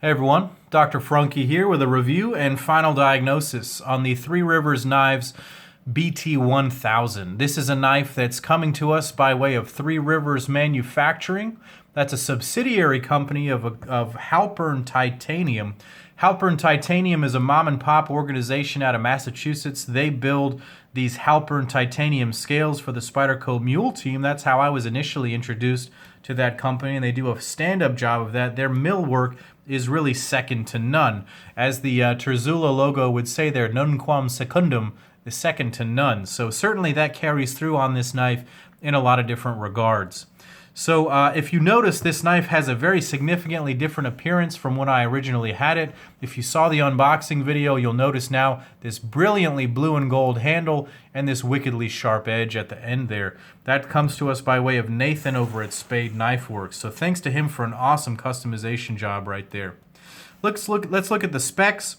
Hey everyone, Dr. Frunkey here with a review and final diagnosis on the Three Rivers Knives BT1000. This is a knife that's coming to us by way of Three Rivers Manufacturing. That's a subsidiary company of Halpern Titanium. Halpern Titanium is a mom and pop organization out of Massachusetts. They build these Halpern Titanium scales for the Spyderco Mule team. That's how I was initially introduced to that company, and they do a stand-up job of that. Their mill work is really second to none. As the Terzoula logo would say there, nunquam secundum, the second to none. So certainly that carries through on this knife in a lot of different regards. So if you notice, this knife has a very significantly different appearance from when I originally had it. If you saw the unboxing video, you'll notice now this brilliantly blue and gold handle and this wickedly sharp edge at the end there. That comes to us by way of Nathan over at Spade Knife Works. So thanks to him for an awesome customization job right there. Let's look at the specs.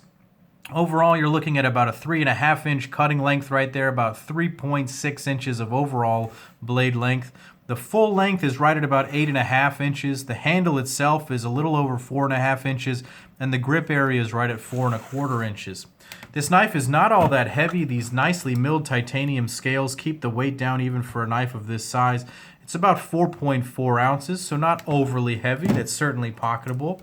Overall, you're looking at about a 3.5 inch cutting length right there, about 3.6 inches of overall blade length. The full length is right at about 8.5 inches. The handle itself is a little over 4.5 inches, and the grip area is right at 4.25 inches. This knife is not all that heavy. These nicely milled titanium scales keep the weight down even for a knife of this size. It's about 4.4 ounces, so not overly heavy. That's certainly pocketable.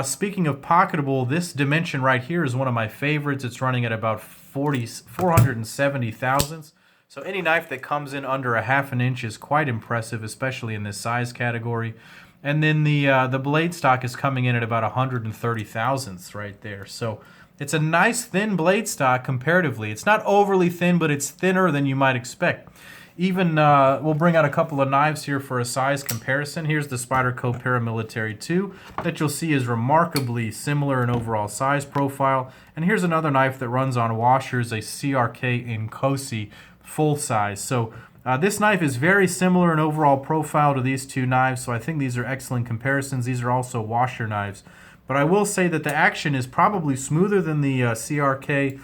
Speaking of pocketable, this dimension right here is one of my favorites. It's running at about 470 thousandths. So any knife that comes in under 1/2 inch is quite impressive, especially in this size category. And then the blade stock is coming in at about 130 thousandths right there. So it's a nice thin blade stock comparatively. It's not overly thin, but it's thinner than you might expect. Even, we'll bring out a couple of knives here for a size comparison. Here's the Spyderco Paramilitary 2 that you'll see is remarkably similar in overall size profile. And here's another knife that runs on washers, a CRK Inkosi full size. So this knife is very similar in overall profile to these two knives, so I think these are excellent comparisons. These are also washer knives. But I will say that the action is probably smoother than the CRK,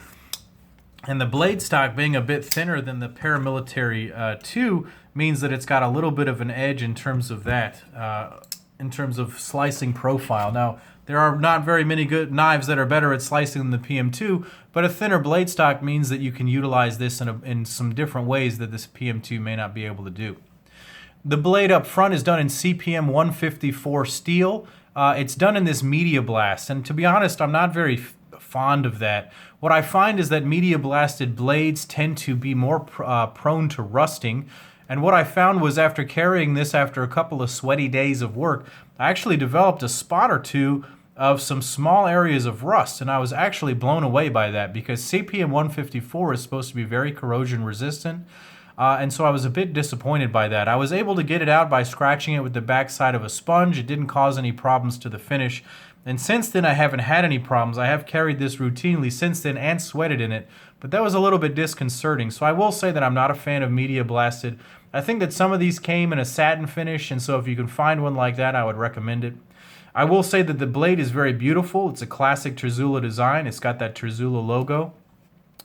and the blade stock being a bit thinner than the Paramilitary 2 means that it's got a little bit of an edge in terms of that, in terms of slicing profile. Now, there are not very many good knives that are better at slicing than the PM2, but a thinner blade stock means that you can utilize this in some different ways that this PM2 may not be able to do. The blade up front is done in CPM 154 steel. It's done in this media blast, and to be honest, I'm not very fond of that. What I find is that media blasted blades tend to be more prone to rusting. And what I found was after carrying this after a couple of sweaty days of work, I actually developed a spot or two of some small areas of rust, and I was actually blown away by that because CPM 154 is supposed to be very corrosion resistant, and so I was a bit disappointed by that. I was able to get it out by scratching it with the backside of a sponge. It didn't cause any problems to the finish, and since then I haven't had any problems. I have carried this routinely since then and sweated in it, but that was a little bit disconcerting. So I will say that I'm not a fan of media blasted. I think that some of these came in a satin finish, and so if you can find one like that, I would recommend it. I will say that the blade is very beautiful. It's a classic Terzoula design. It's got that Terzoula logo.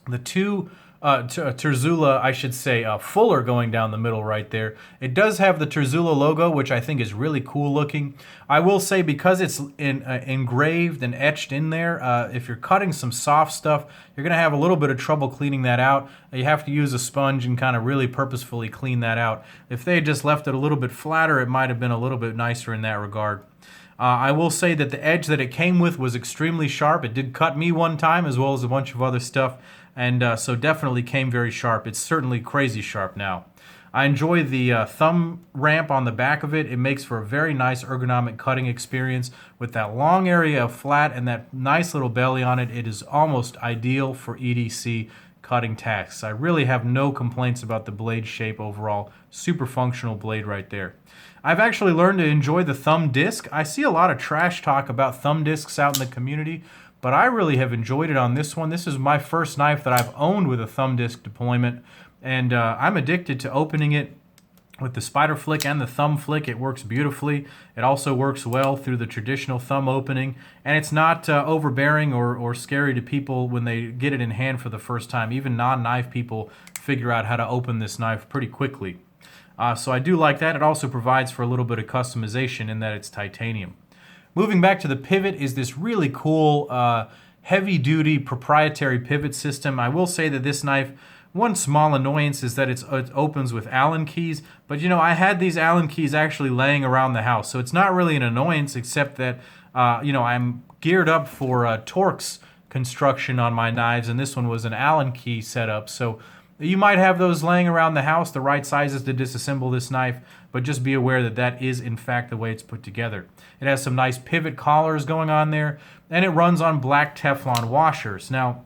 The two Terzoula, I should say, fuller going down the middle right there. It does have the Terzoula logo, which I think is really cool looking. I will say because it's engraved and etched in there, if you're cutting some soft stuff, you're going to have a little bit of trouble cleaning that out. You have to use a sponge and kind of really purposefully clean that out. If they had just left it a little bit flatter, it might have been a little bit nicer in that regard. I will say that the edge that it came with was extremely sharp. It did cut me one time as well as a bunch of other stuff, and so definitely came very sharp. It's certainly crazy sharp now. I enjoy the thumb ramp on the back of it. It makes for a very nice ergonomic cutting experience with that long area of flat and that nice little belly on it. It is almost ideal for EDC cutting tasks. I really have no complaints about the blade shape overall. Super functional blade right there. I've actually learned to enjoy the thumb disc. I see a lot of trash talk about thumb discs out in the community, but I really have enjoyed it on this one. This is my first knife that I've owned with a thumb disc deployment, and I'm addicted to opening it with the spider flick and the thumb flick. It works beautifully. It also works well through the traditional thumb opening, and it's not overbearing or scary to people when they get it in hand for the first time. Even non-knife people figure out how to open this knife pretty quickly. So I do like that. It also provides for a little bit of customization in that it's titanium. Moving back to the pivot is this really cool heavy-duty proprietary pivot system. I will say that this knife, one small annoyance is that it opens with Allen keys, but you know, I had these Allen keys actually laying around the house, so it's not really an annoyance except that you know, I'm geared up for Torx construction on my knives, and this one was an Allen key setup, so you might have those laying around the house, the right sizes to disassemble this knife, but just be aware that that is in fact the way it's put together. It has some nice pivot collars going on there, and it runs on black Teflon washers. Now,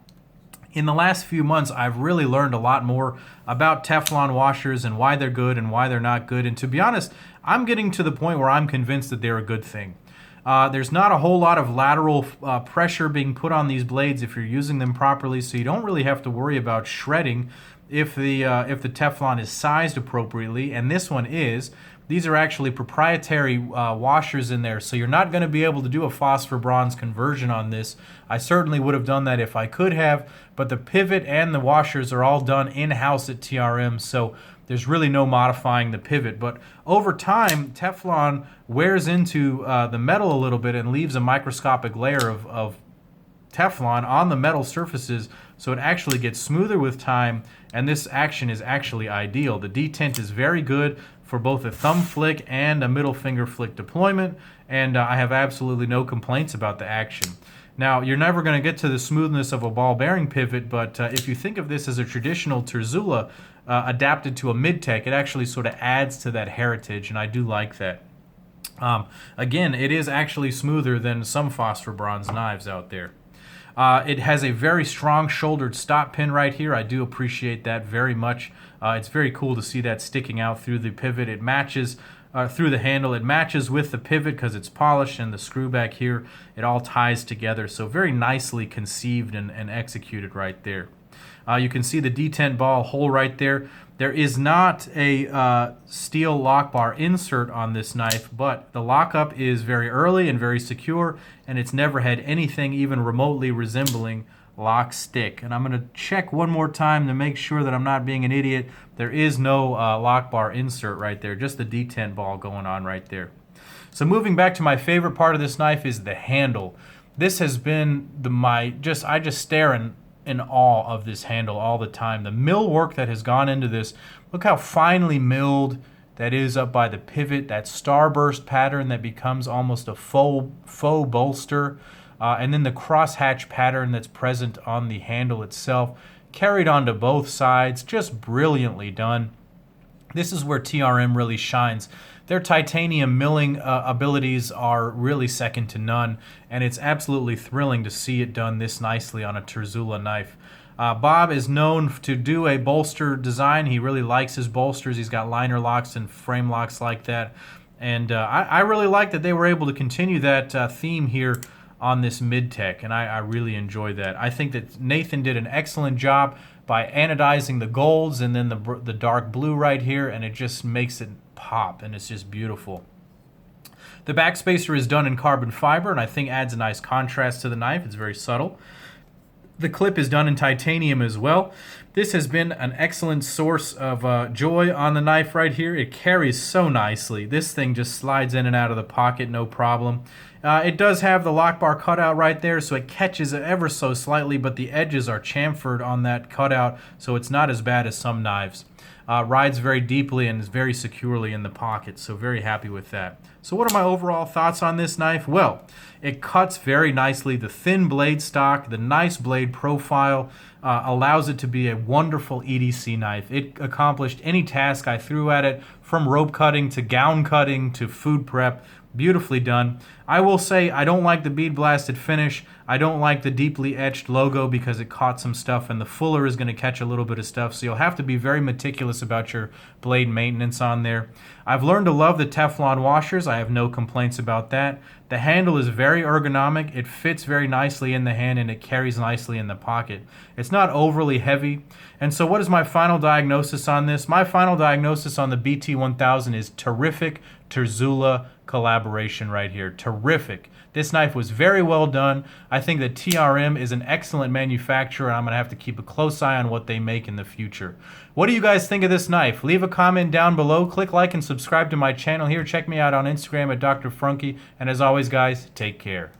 in the last few months, I've really learned a lot more about Teflon washers and why they're good and why they're not good, and to be honest, I'm getting to the point where I'm convinced that they're a good thing. There's not a whole lot of lateral pressure being put on these blades if you're using them properly, so you don't really have to worry about shredding if the Teflon is sized appropriately, and this one is. These are actually proprietary washers in there, so you're not going to be able to do a phosphor bronze conversion on this. I certainly would have done that if I could have, but the pivot and the washers are all done in-house at TRM, so there's really no modifying the pivot. But over time, Teflon wears into the metal a little bit and leaves a microscopic layer of Teflon on the metal surfaces, so it actually gets smoother with time, and this action is actually ideal. The detent is very good for both a thumb flick and a middle finger flick deployment, and I have absolutely no complaints about the action. Now, you're never going to get to the smoothness of a ball bearing pivot, but if you think of this as a traditional Terzoula adapted to a mid-tech, it actually sort of adds to that heritage, and I do like that. Again, it is actually smoother than some phosphor bronze knives out there. It has a very strong shouldered stop pin right here. I do appreciate that very much. It's very cool to see that sticking out through the pivot. It matches through the handle. It matches with the pivot because it's polished, and the screw back here, it all ties together. So very nicely conceived and executed right there. You can see the detent ball hole right there. There is not a steel lock bar insert on this knife, but the lockup is very early and very secure, and it's never had anything even remotely resembling lock stick. And I'm going to check one more time to make sure that I'm not being an idiot. There is no lock bar insert right there, just the detent ball going on right there. So moving back to my favorite part of this knife is the handle. This has been I just stare in awe of this handle all the time. The mill work that has gone into this, look how finely milled that is up by the pivot, that starburst pattern that becomes almost a faux bolster, and then the crosshatch pattern that's present on the handle itself, carried onto both sides, just brilliantly done. This is where TRM really shines. Their titanium milling abilities are really second to none, and it's absolutely thrilling to see it done this nicely on a Terzoula knife. Bob is known to do a bolster design. He really likes his bolsters. He's got liner locks and frame locks like that, and I really like that they were able to continue that theme here on this mid-tech, and I really enjoy that. I think that Nathan did an excellent job by anodizing the golds and then the dark blue right here, and it just makes it pop, and it's just beautiful. The backspacer is done in carbon fiber, and I think adds a nice contrast to the knife. It's very subtle. The clip is done in titanium as well. This has been an excellent source of joy on the knife right here. It carries so nicely. This thing just slides in and out of the pocket, no problem. It does have the lock bar cutout right there, so it catches it ever so slightly, but the edges are chamfered on that cutout, so it's not as bad as some knives. Rides very deeply and is very securely in the pocket, so very happy with that. So what are my overall thoughts on this knife? Well, it cuts very nicely. The thin blade stock, the nice blade profile allows it to be a wonderful EDC knife. It accomplished any task I threw at it, from rope cutting to gown cutting to food prep. Beautifully done. I will say I don't like the bead blasted finish. I don't like the deeply etched logo because it caught some stuff, and the fuller is going to catch a little bit of stuff, so you'll have to be very meticulous about your blade maintenance on there. I've learned to love the Teflon washers. I have no complaints about that. The handle is very ergonomic. It fits very nicely in the hand, and it carries nicely in the pocket. It's not overly heavy. And so what is my final diagnosis on this? My final diagnosis on the BT1000 is terrific Terzoula collaboration right here. Terrific. This knife was very well done. I think that TRM is an excellent manufacturer, and I'm going to have to keep a close eye on what they make in the future. What do you guys think of this knife? Leave a comment down below. Click like and subscribe to my channel here. Check me out on Instagram at Dr. Frunkey. And as always, guys, take care.